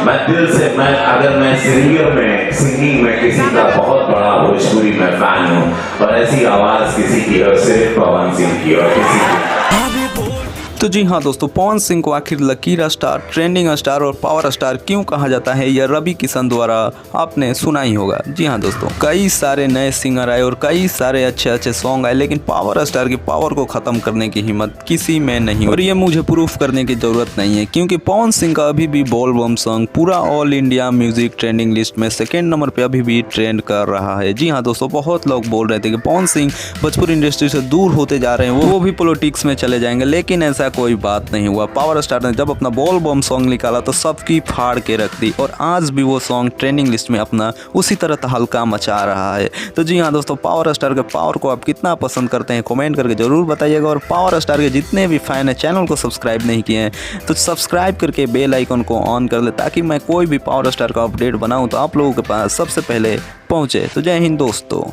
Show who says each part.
Speaker 1: मैं दिल से मैं सिंगिंग में किसी का बहुत बड़ा भोजपुरी में फैन हूँ और ऐसी आवाज किसी की और सिर्फ पवन सिंह की और किसी की।
Speaker 2: तो जी हाँ दोस्तों, पवन सिंह को आखिर लकीर स्टार, ट्रेंडिंग स्टार और पावर स्टार क्यों कहा जाता है, यह रवि किशन द्वारा आपने सुना ही होगा। जी हाँ दोस्तों, कई सारे नए सिंगर आए और कई सारे अच्छे सॉन्ग आए, लेकिन पावर स्टार की पावर को ख़त्म करने की हिम्मत किसी में नहीं। और ये मुझे प्रूफ करने की ज़रूरत नहीं है, क्योंकि पवन सिंह का अभी भी बोल बम सॉन्ग पूरा all India music trending list में सेकेंड नंबर पर अभी भी ट्रेंड कर रहा है। जी हाँ दोस्तों, बहुत लोग बोल रहे थे कि पवन सिंह भोजपुरी इंडस्ट्री से दूर होते जा रहे हैं, वो भी पॉलिटिक्स में चले जाएंगे, लेकिन ऐसा कोई बात नहीं हुआ। पावर स्टार ने जब अपना बोल बम सॉन्ग निकाला तो सबकी फाड़ के रख दी और आज भी वो सॉन्ग ट्रेंडिंग लिस्ट में अपना उसी तरह तहलका मचा रहा है। तो जी हाँ दोस्तों, पावर स्टार के पावर को आप कितना पसंद करते हैं कमेंट करके जरूर बताइएगा। और पावर स्टार के जितने भी फैन हैं, चैनल को सब्सक्राइब नहीं किए हैं तो सब्सक्राइब करके बेल आइकन को ऑन कर ले, ताकि मैं कोई भी पावर स्टार का अपडेट बनाऊँ तो आप लोगों के पास सबसे पहले पहुँचे। तो जय हिंद दोस्तों।